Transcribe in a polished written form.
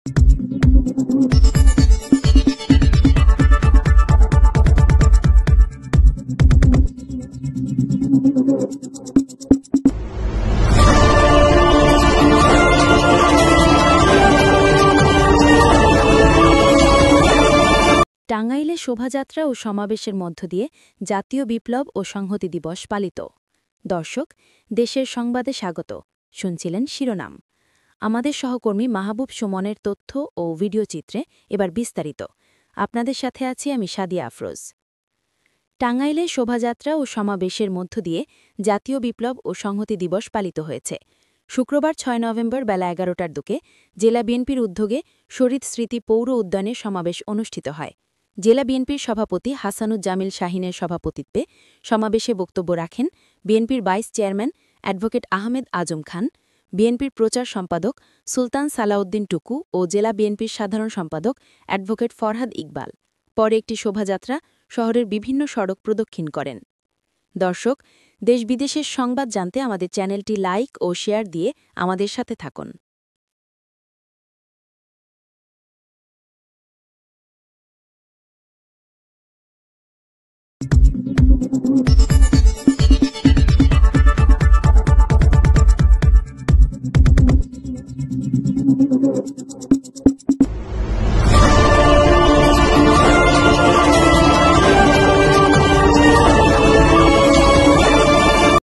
টাঙ্গাইলে শোভাযাত্রা ও সমাবেশের মধ্য দিয়ে জাতীয় বিপ্লব ও সংহতি দিবস পালিত। দর্শক, দেশের সংবাদে স্বাগত। শুনছিলেন শিরোনাম। আমাদের সহকর্মী মাহবুব সুমনের তথ্য ও ভিডিও চিত্রে এবার বিস্তারিত। আপনাদের সাথে আছি আমি সাদিয়া আফরোজ। টাঙ্গাইলে শোভাযাত্রা ও সমাবেশের মধ্য দিয়ে জাতীয় বিপ্লব ও সংহতি দিবস পালিত হয়েছে। শুক্রবার ৬ নভেম্বর বেলা ১১টার দিকে জেলা বিএনপির উদ্যোগে শহীদ স্মৃতি পৌর উদ্যানে সমাবেশ অনুষ্ঠিত হয়। জেলা বিএনপির সভাপতি হাসানুজ্জামিল শাহিনের সভাপতিত্বে সমাবেশে বক্তব্য রাখেন বিএনপির vice chairman advocate Ahmed Azam Khan, বিএনপির প্রচার সম্পাদক সুলতান সালাউদ্দিন টুকু ও জেলা বিএনপির সাধারণ সম্পাদক অ্যাডভোকেট ফরহাদ ইকবাল। পরে একটি শোভাযাত্রা শহরের বিভিন্ন সড়ক প্রদক্ষিণ করেন। দর্শক, দেশ বিদেশের সংবাদ জানতে আমাদের চ্যানেলটি লাইক ও শেয়ার দিয়ে আমাদের সাথে থাকুন।